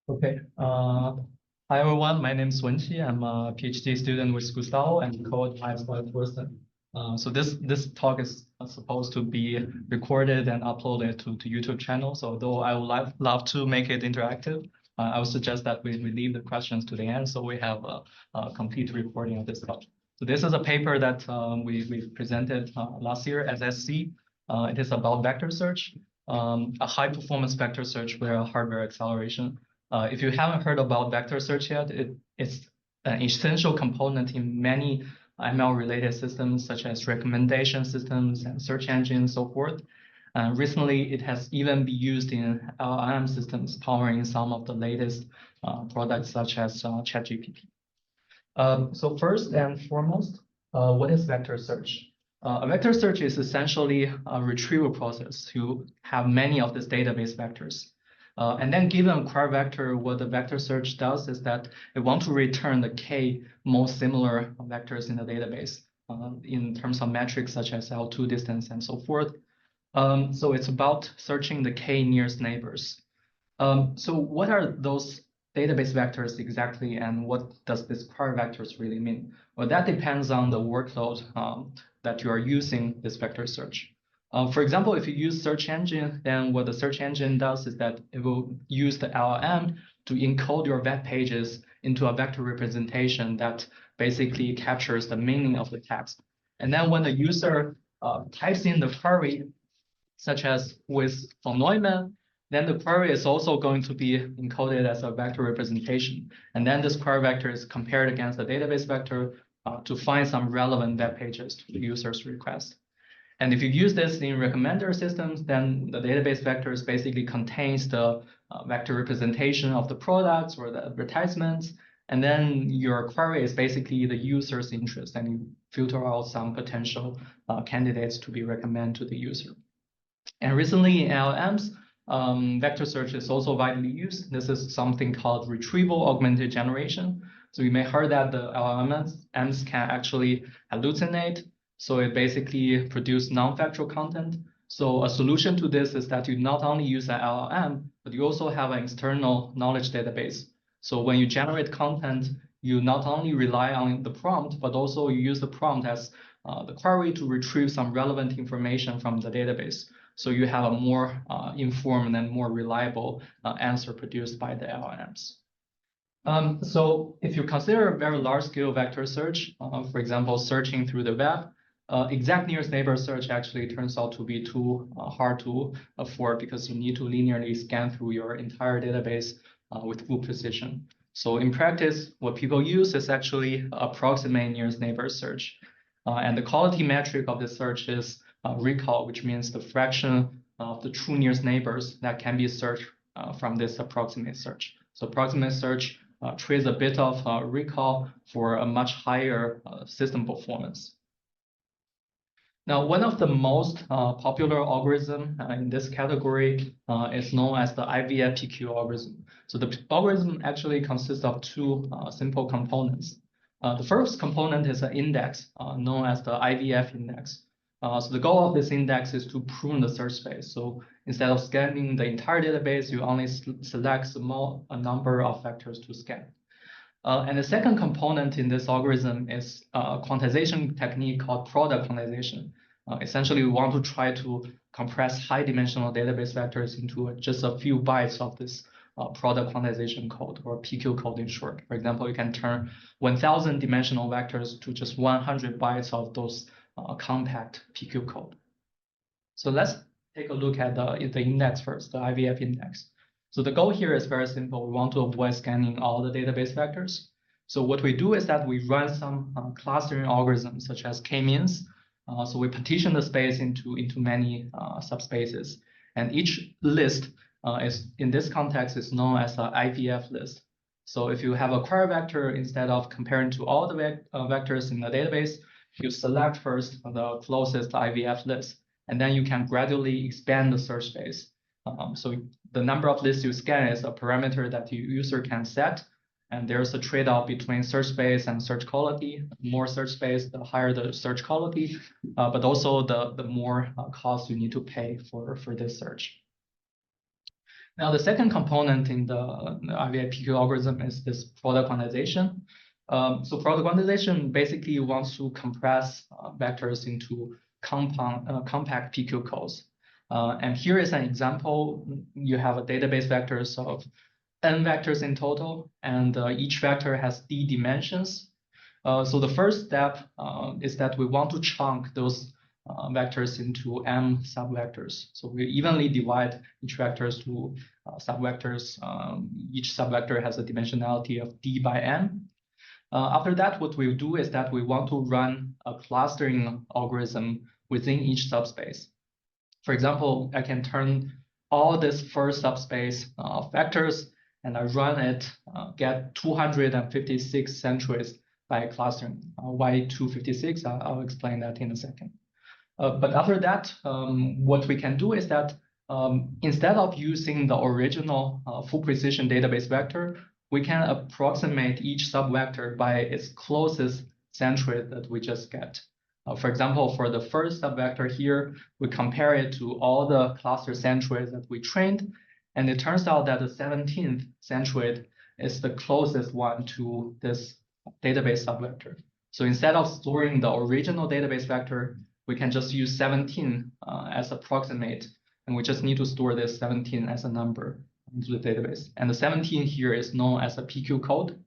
Okay. Hi everyone. My name is Wenqi. I'm a PhD student with Gustavo and co-advised by Torsten. So this talk is supposed to be recorded and uploaded to YouTube channel. So though I would love to make it interactive, I would suggest that we leave the questions to the end so we have a complete recording of this talk. So this is a paper that we presented last year at SC. It is about vector search, a high performance vector search with hardware acceleration. If you haven't heard about vector search yet, it's an essential component in many ML-related systems, such as recommendation systems and search engines, so forth. Recently, it has even been used in LLM systems, powering some of the latest products, such as ChatGPT. So first and foremost, what is vector search? A vector search is essentially a retrieval process to have many of these database vectors. And then given a query vector, what the vector search does is that it wants to return the k most similar vectors in the database in terms of metrics such as L2 distance and so forth. So it's about searching the k nearest neighbors. So what are those database vectors exactly, and what does this query vectors really mean? Well, that depends on the workload that you are using this vector search. For example, if you use search engine, then what the search engine does is that it will use the LLM to encode your web pages into a vector representation that basically captures the meaning of the text. And then when the user types in the query, such as with von Neumann, then the query is also going to be encoded as a vector representation. And then this query vector is compared against the database vector to find some relevant web pages to the user's request. And if you use this in recommender systems, then the database vectors basically contains the vector representation of the products or the advertisements. And then your query is basically the user's interest, and you filter out some potential candidates to be recommended to the user. And recently in LLMs, vector search is also widely used. This is something called retrieval augmented generation. So you may heard that the LLMs can actually hallucinate. So it basically produces non-factual content. So a solution to this is that you not only use an LLM, but you also have an external knowledge database. So when you generate content, you not only rely on the prompt, but also you use the prompt as the query to retrieve some relevant information from the database. So you have a more informed and more reliable answer produced by the LLMs. So if you consider a very large-scale vector search, for example, searching through the web, exact nearest neighbor search actually turns out to be too hard to afford because you need to linearly scan through your entire database with full precision. So in practice, what people use is actually approximate nearest neighbor search. And the quality metric of the search is recall, which means the fraction of the true nearest neighbors that can be searched from this approximate search. So approximate search trades a bit of recall for a much higher system performance. Now, one of the most popular algorithm in this category is known as the IVFPQ algorithm. So the algorithm actually consists of two simple components. The first component is an index known as the IVF index. So the goal of this index is to prune the search space. So instead of scanning the entire database, you only select a number of vectors to scan. And the second component in this algorithm is a quantization technique called product quantization. Essentially, we want to try to compress high-dimensional database vectors into just a few bytes of this product quantization code, or PQ code in short. For example, you can turn 1,000 dimensional vectors to just 100 bytes of those compact PQ code. So let's take a look at the index first, the IVF index. So the goal here is very simple. We want to avoid scanning all the database vectors. So what we do is that we run some clustering algorithms such as k-means. So we partition the space into many subspaces. And each list is, in this context, is known as an IVF list. So if you have a query vector, instead of comparing to all the vectors in the database, you select first the closest IVF list, and then you can gradually expand the search space. So the number of lists you scan is a parameter that the user can set, and there's a trade-off between search space and search quality. The more search space, the higher the search quality, but also the more cost you need to pay for this search. Now, the second component in the IVFPQ algorithm is this product quantization. So product quantization basically wants to compress vectors into compact PQ codes. And here is an example. You have a database vectors of n vectors in total, and each vector has d dimensions. So the first step is that we want to chunk those vectors into m subvectors. So we evenly divide each vectors to subvectors. Each subvector has a dimensionality of d by n. After that, what we do is that we want to run a clustering algorithm within each subspace. For example, I can turn all this first subspace of vectors, and I run it, get 256 centroids by clustering. Why 256? I'll explain that in a second. But after that, what we can do is that instead of using the original full precision database vector, we can approximate each subvector by its closest centroid that we just get. For example, for the first subvector here, we compare it to all the cluster centroids that we trained, and it turns out that the 17th centroid is the closest one to this database subvector. So instead of storing the original database vector, we can just use 17 as approximate, and we just need to store this 17 as a number into the database. And the 17 here is known as a PQ code.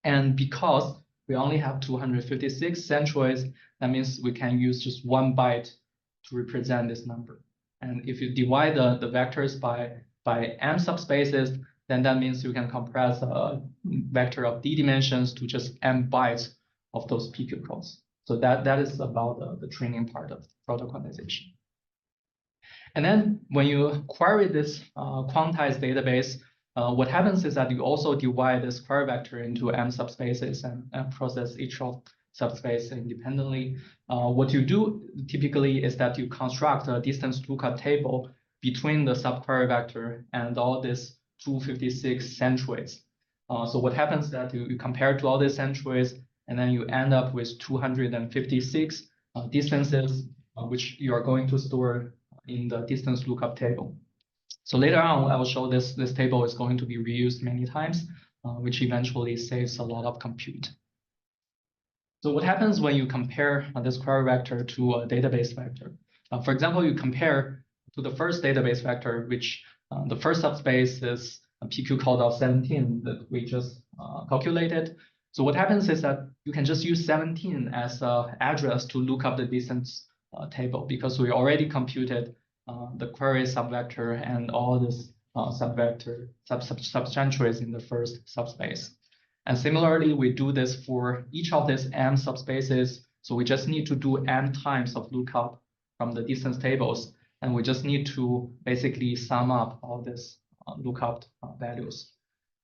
And because we only have 256 centroids, that means we can use just 1 byte to represent this number. And if you divide the vectors by m subspaces, then that means you can compress a vector of d dimensions to just m bytes of those PQ codes. So that is about the training part of product quantization. And then when you query this quantized database, what happens is that you also divide this query vector into m subspaces and process each of subspace independently. What you do typically is that you construct a distance lookup table between the subquery vector and all these 256 centroids. So what happens is that you compare to all these centroids, and then you end up with 256 distances, which you are going to store in the distance lookup table. So later on, I will show this table is going to be reused many times, which eventually saves a lot of compute. So what happens when you compare this query vector to a database vector? For example, you compare to the first database vector, which the first subspace is a PQ code of 17 that we just calculated. So what happens is that you can just use 17 as an address to look up the distance table, because we already computed the query subvector and all this subvector subcentroids in the first subspace. And similarly, we do this for each of these m subspaces. So we just need to do m times of lookup from the distance tables, and we just need to basically sum up all these lookup values.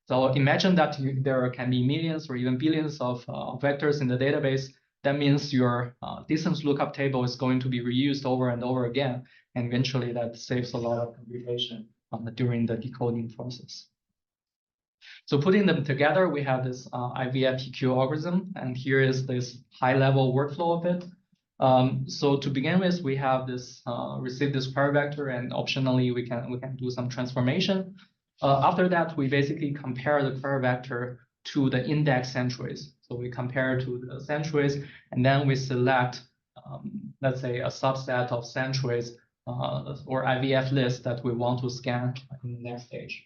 So imagine that there can be millions or even billions of vectors in the database. That means your distance lookup table is going to be reused over and over again, and eventually that saves a lot of computation during the decoding process. So putting them together, we have this IVFPQ algorithm, and here is this high-level workflow of it. So to begin with, we have this receive this query vector, and optionally we can do some transformation. After that, we basically compare the query vector to the index centroids. So we compare to the centroids, and then we select, let's say, a subset of centroids or IVF list that we want to scan in the next stage.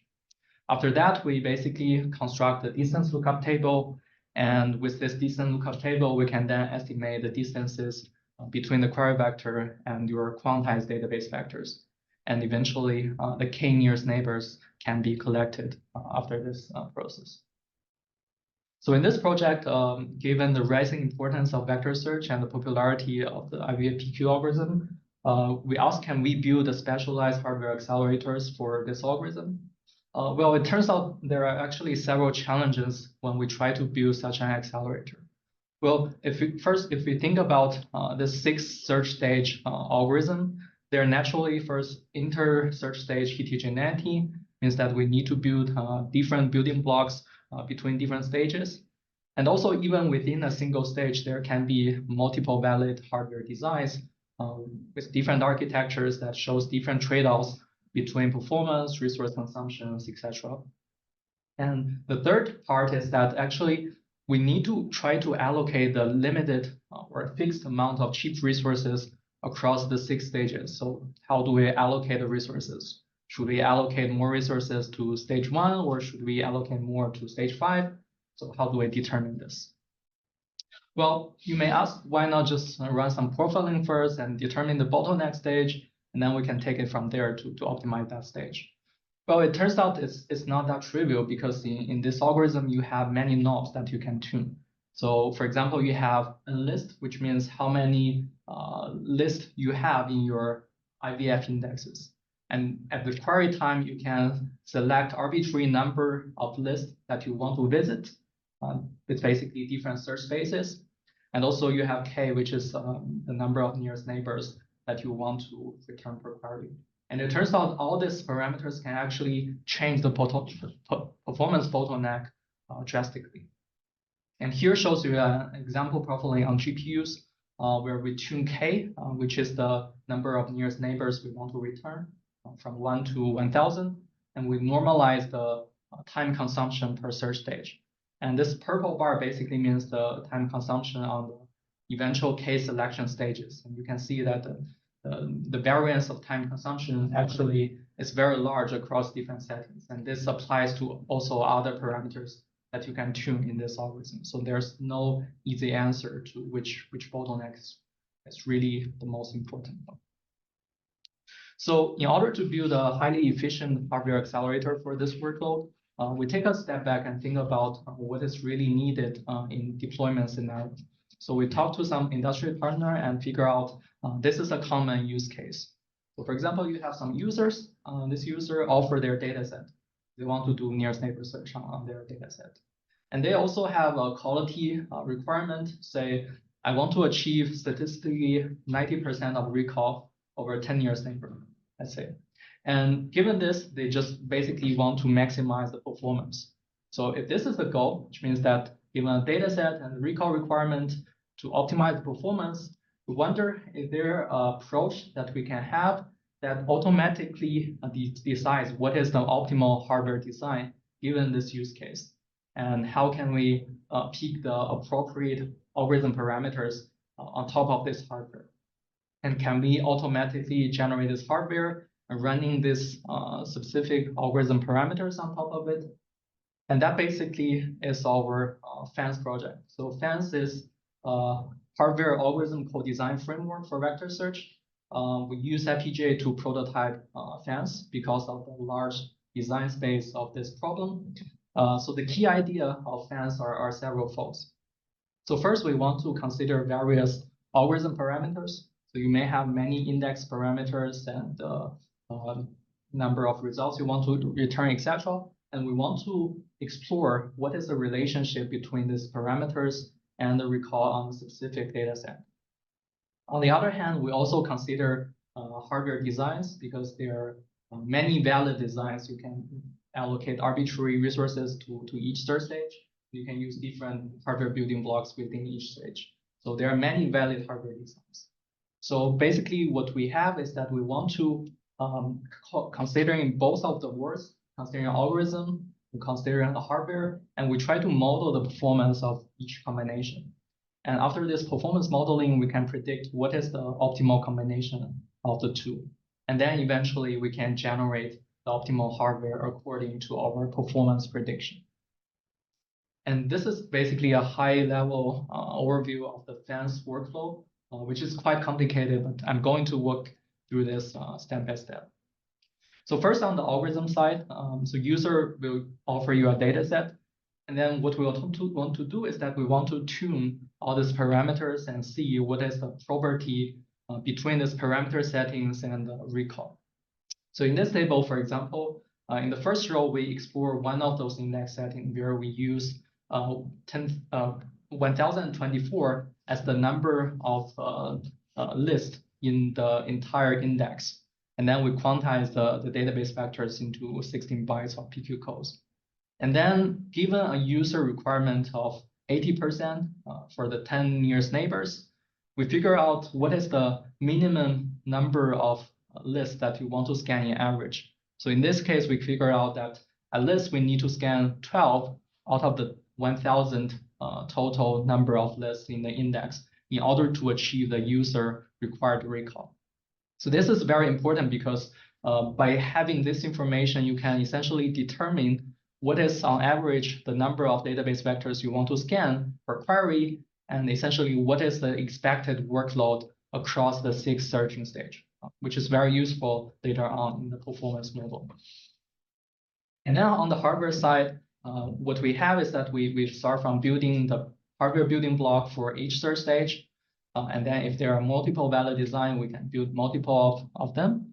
After that, we basically construct the distance lookup table, and with this distance lookup table, we can then estimate the distances between the query vector and your quantized database vectors. And eventually, the k-nearest neighbors can be collected after this process. So in this project, given the rising importance of vector search and the popularity of the IVFPQ algorithm, we asked, can we build a specialized hardware accelerators for this algorithm? Well, it turns out there are actually several challenges when we try to build such an accelerator. Well, if we think about this 6 search stage algorithm, there naturally first inter-search stage heterogeneity means that we need to build different building blocks between different stages. And also, even within a single stage, there can be multiple valid hardware designs with different architectures that shows different trade-offs between performance, resource consumptions, etc. And the third part is that actually we need to try to allocate the limited or fixed amount of cheap resources across the 6 stages. So how do we allocate the resources? Should we allocate more resources to stage 1, or should we allocate more to stage 5? So how do we determine this? Well, you may ask, why not just run some profiling first and determine the bottleneck stage, and then we can take it from there to optimize that stage. Well, it turns out it's not that trivial, because in this algorithm, you have many knobs that you can tune. So for example, you have a list, which means how many lists you have in your IVF indexes. And at the query time, you can select arbitrary number of lists that you want to visit. It's basically different search spaces. And also you have K, which is the number of nearest neighbors that you want to return per query. And it turns out all these parameters can actually change the performance bottleneck drastically. And here shows you an example profiling on GPUs where we tune K, which is the number of nearest neighbors we want to return from 1 to 1,000. And we normalize the time consumption per search stage. And this purple bar basically means the time consumption on the eventual K selection stages. And you can see that the variance of time consumption actually is very large across different settings. And this applies to also other parameters that you can tune in this algorithm. So there's no easy answer to which bottleneck is really the most important one. So in order to build a highly efficient hardware accelerator for this workload, we take a step back and think about what is really needed in deployment scenario. So we talk to some industry partner and figure out this is a common use case. So for example, you have some users. This user offer their dataset. They want to do nearest neighbor search on their dataset. And they also have a quality requirement. Say, I want to achieve statistically 90% of recall over 10 nearest neighbor, let's say. And given this, they just basically want to maximize the performance. So if this is the goal, which means that given a data set and recall requirement to optimize the performance, we wonder, is there an approach that we can have that automatically decides what is the optimal hardware design given this use case? And how can we pick the appropriate algorithm parameters on top of this hardware? And can we automatically generate this hardware running this specific algorithm parameters on top of it? And that basically is our FANS project. So FANS is a hardware algorithm co-design framework for vector search. We use FPGA to prototype FANS because of the large design space of this problem. So the key idea of FANS are several folds. So first, we want to consider various algorithm parameters. So you may have many index parameters and number of results you want to return, etc. And we want to explore what is the relationship between these parameters and the recall on the specific data set. On the other hand, we also consider hardware designs because there are many valid designs. You can allocate arbitrary resources to each search stage. You can use different hardware building blocks within each stage. So there are many valid hardware designs. So basically what we have is that we want to, considering both of the words, considering algorithm, considering the hardware, and we try to model the performance of each combination. And after this performance modeling, we can predict what is the optimal combination of the two. And then eventually we can generate the optimal hardware according to our performance prediction. And this is basically a high-level overview of the FANS workflow, which is quite complicated, but I'm going to walk through this step by step. So first on the algorithm side, so user will offer you a data set. And then what we want to do is that we want to tune all these parameters and see what is the property between these parameter settings and recall. So in this table, for example, in the first row, we explore one of those index settings where we use 1024 as the number of list in the entire index. And then we quantize the database vectors into 16 bytes of PQ codes. And then given a user requirement of 80% for the 10 nearest neighbors, we figure out what is the minimum number of list that you want to scan in average. So in this case, we figure out that at least we need to scan 12 out of the 1,000 total number of lists in the index in order to achieve the user required recall. So this is very important because by having this information, you can essentially determine what is on average the number of database vectors you want to scan per query, and essentially what is the expected workload across the 6 searching stage, which is very useful later on in the performance model. And then on the hardware side, what we have is that we start from building the hardware building block for each search stage. And then if there are multiple valid design, we can build multiple of them.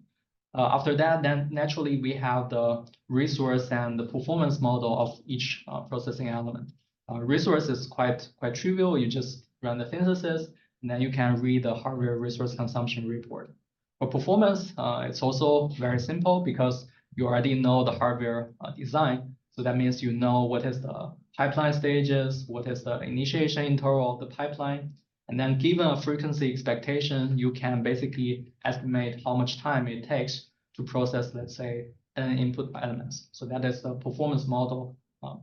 After that, then naturally we have the resource and the performance model of each processing element. Resource is quite trivial. You just run the synthesis, and then you can read the hardware resource consumption report. For performance, it's also very simple because you already know the hardware design. So that means you know what is the pipeline stages, what is the initiation interval of the pipeline. And then given a frequency expectation, you can basically estimate how much time it takes to process, let's say, n input elements. So that is the performance model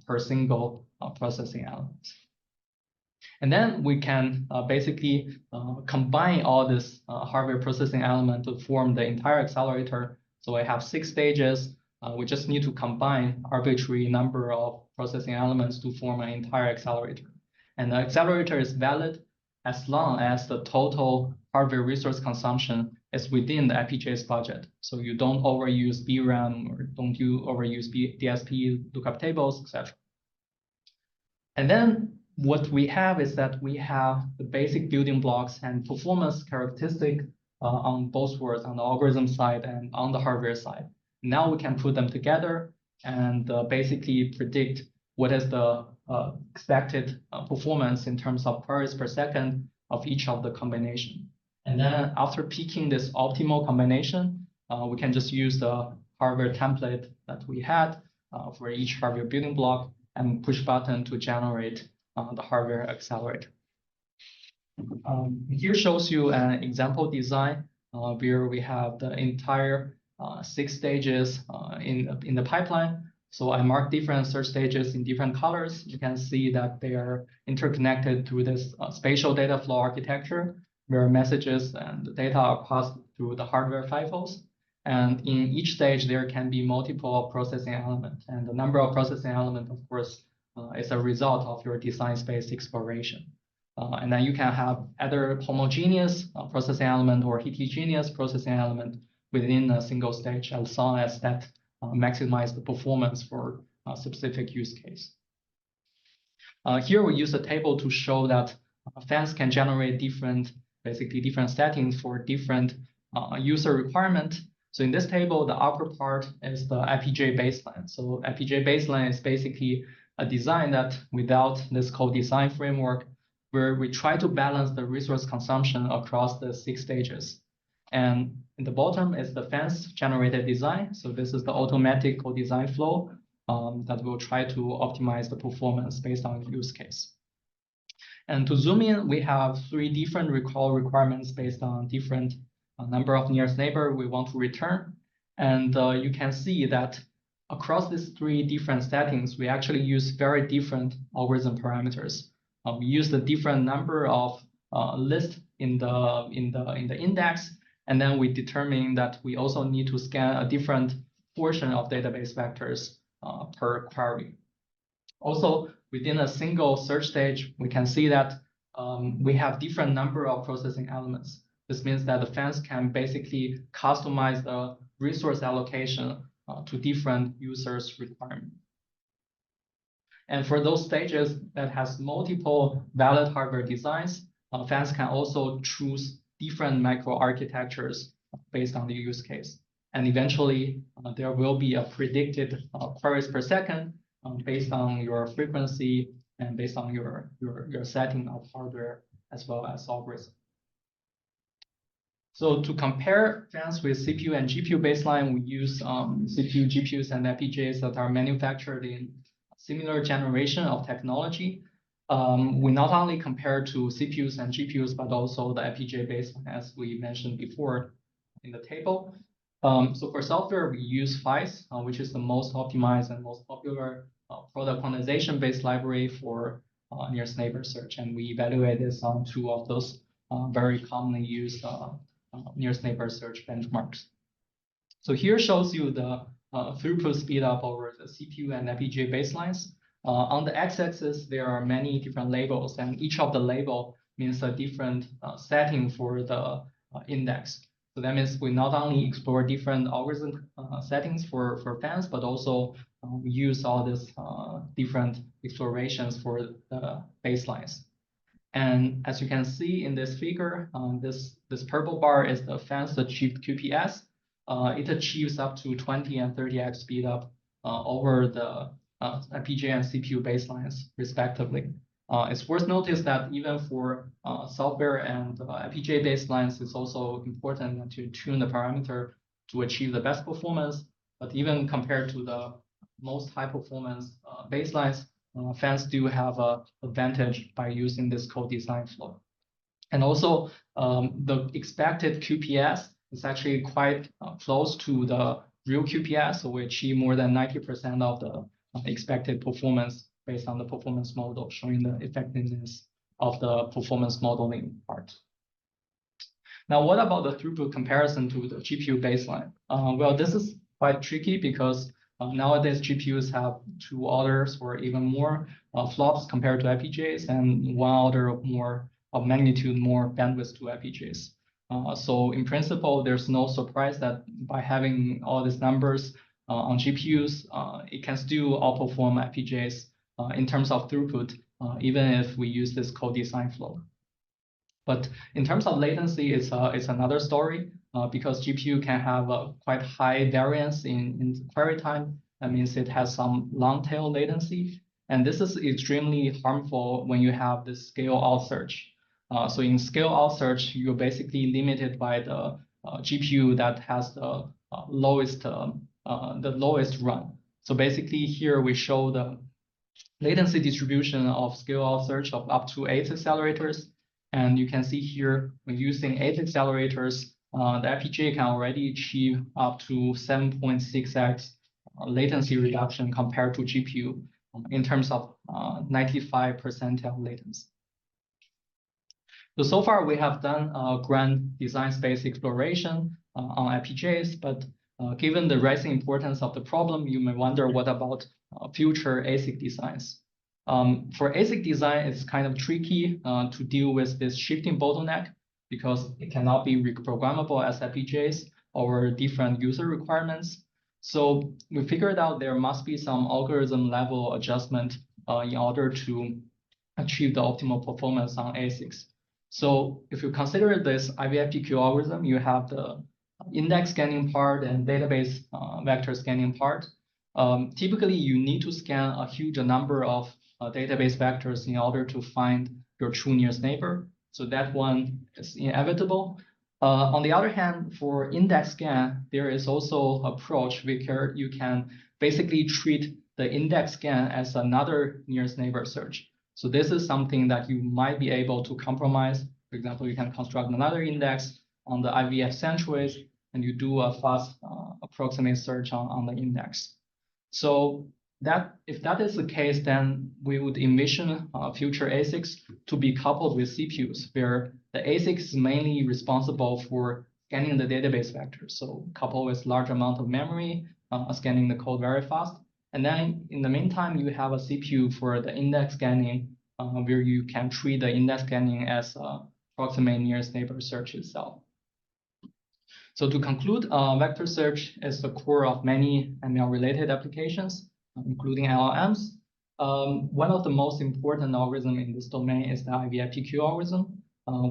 per single processing element. And then we can basically combine all this hardware processing element to form the entire accelerator. So I have 6 stages. We just need to combine arbitrary number of processing elements to form an entire accelerator. And the accelerator is valid as long as the total hardware resource consumption is within the FPGA's budget. So you don't overuse VRAM or don't overuse DSP lookup tables, etc. And then what we have is that we have the basic building blocks and performance characteristic on both worlds, on the algorithm side and on the hardware side. Now we can put them together and basically predict what is the expected performance in terms of queries per second of each of the combination. And then after picking this optimal combination, we can just use the hardware template that we had for each hardware building block and push button to generate the hardware accelerator. Here shows you an example design where we have the entire 6 stages in the pipeline. So I marked different search stages in different colors. You can see that they are interconnected through this spatial data flow architecture, where messages and data are passed through the hardware FIFOs. And in each stage, there can be multiple processing elements. And the number of processing elements, of course, is a result of your design space exploration. And then you can have either homogeneous processing element or heterogeneous processing element within a single stage, as long as that maximize the performance for a specific use case. Here we use a table to show that fans can generate basically different settings for different user requirement. So in this table, the upper part is the FPGA baseline. So FPGA baseline is basically a design that without this co-design framework, where we try to balance the resource consumption across the 6 stages. And in the bottom is the fans generated design. So this is the automatic co-design flow that will try to optimize the performance based on the use case. And to zoom in, we have 3 different recall requirements based on different number of nearest neighbor we want to return. And you can see that across these 3 different settings, we actually use very different algorithm parameters. We use the different number of lists in the index, and then we determine that we also need to scan a different portion of database vectors per query. Also, within a single search stage, we can see that we have different number of processing elements. This means that the fans can basically customize the resource allocation to different users' requirements. And for those stages that has multiple valid hardware designs, fans can also choose different microarchitectures based on the use case. And eventually, there will be a predicted queries per second based on your frequency and based on your setting of hardware as well as algorithm. So to compare fans with CPU and GPU baseline, we use CPU, GPUs, and FPGAs that are manufactured in similar generation of technology. We not only compare to CPUs and GPUs, but also the FPGA baseline, as we mentioned before in the table. So for software, we use FICE, which is the most optimized and most popular product quantization-based library for nearest neighbor search. And we evaluate this on 2 of those very commonly used nearest neighbor search benchmarks. So here shows you the throughput speed up over the CPU and FPGA baselines. On the x-axis, there are many different labels, and each of the label means a different setting for the index. So that means we not only explore different algorithm settings for fans, but also we use all these different explorations for the baselines. And as you can see in this figure, this purple bar is the fans achieved QPS. It achieves up to 20 and 30x speed up over the FPGA and CPU baselines, respectively. It's worth notice that even for software and FPGA baselines, it's also important to tune the parameter to achieve the best performance. But even compared to the most high performance baselines, fans do have an advantage by using this code design flow. And also, the expected QPS is actually quite close to the real QPS. So we achieve more than 90% of the expected performance based on the performance model, showing the effectiveness of the performance modeling part. Now, what about the throughput comparison to the GPU baseline? Well, this is quite tricky because nowadays GPUs have 2 orders or even more flops compared to FPGAs, and 1 order of magnitude more bandwidth to FPGAs. So in principle, there's no surprise that by having all these numbers on GPUs, it can still outperform FPGAs in terms of throughput, even if we use this code design flow. But in terms of latency, it's another story because GPU can have a quite high variance in query time. That means it has some long tail latency. And this is extremely harmful when you have the scale out search. So in scale out search, you're basically limited by the GPU that has the lowest run. So basically here we show the latency distribution of scale out search of up to 8 accelerators. And you can see here, when using 8 accelerators, the FPGA can already achieve up to 7.6x latency reduction compared to GPU in terms of 95 percentile latency. So far, we have done grand design space exploration on FPGAs, but given the rising importance of the problem, you may wonder what about future ASIC designs. For ASIC design, it's kind of tricky to deal with this shifting bottleneck because it cannot be reprogrammable as FPGAs or different user requirements. So we figured out there must be some algorithm level adjustment in order to achieve the optimal performance on ASICs. So if you consider this IVFPQ algorithm, you have the index scanning part and database vector scanning part. Typically, you need to scan a huge number of database vectors in order to find your true nearest neighbor. So that one is inevitable. On the other hand, for index scan, there is also an approach where you can basically treat the index scan as another nearest neighbor search. So this is something that you might be able to compromise. For example, you can construct another index on the IVF centroids, and you do a fast approximate search on the index. So that if that is the case, then we would envision future ASICs to be coupled with CPUs, where the ASIC is mainly responsible for scanning the database vectors. So coupled with large amount of memory, scanning the code very fast. And then in the meantime, you have a CPU for the index scanning, where you can treat the index scanning as approximate nearest neighbor search itself. So to conclude, vector search is the core of many ML-related applications, including LLMs. One of the most important algorithms in this domain is the IVFPQ algorithm,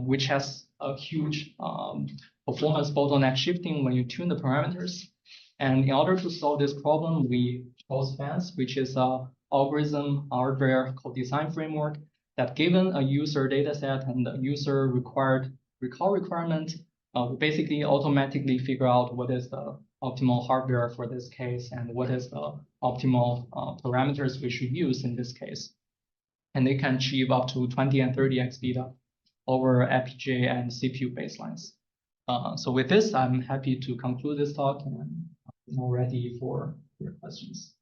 which has a huge performance bottleneck shifting when you tune the parameters. And in order to solve this problem, we chose FANS, which is an algorithm hardware code design framework that, given a user dataset and the user required recall requirement, we basically automatically figure out what is the optimal hardware for this case and what is the optimal parameters we should use in this case. And they can achieve up to 20 and 30x speed up over FPGA and CPU baselines. So with this, I'm happy to conclude this talk and I'm ready for your questions.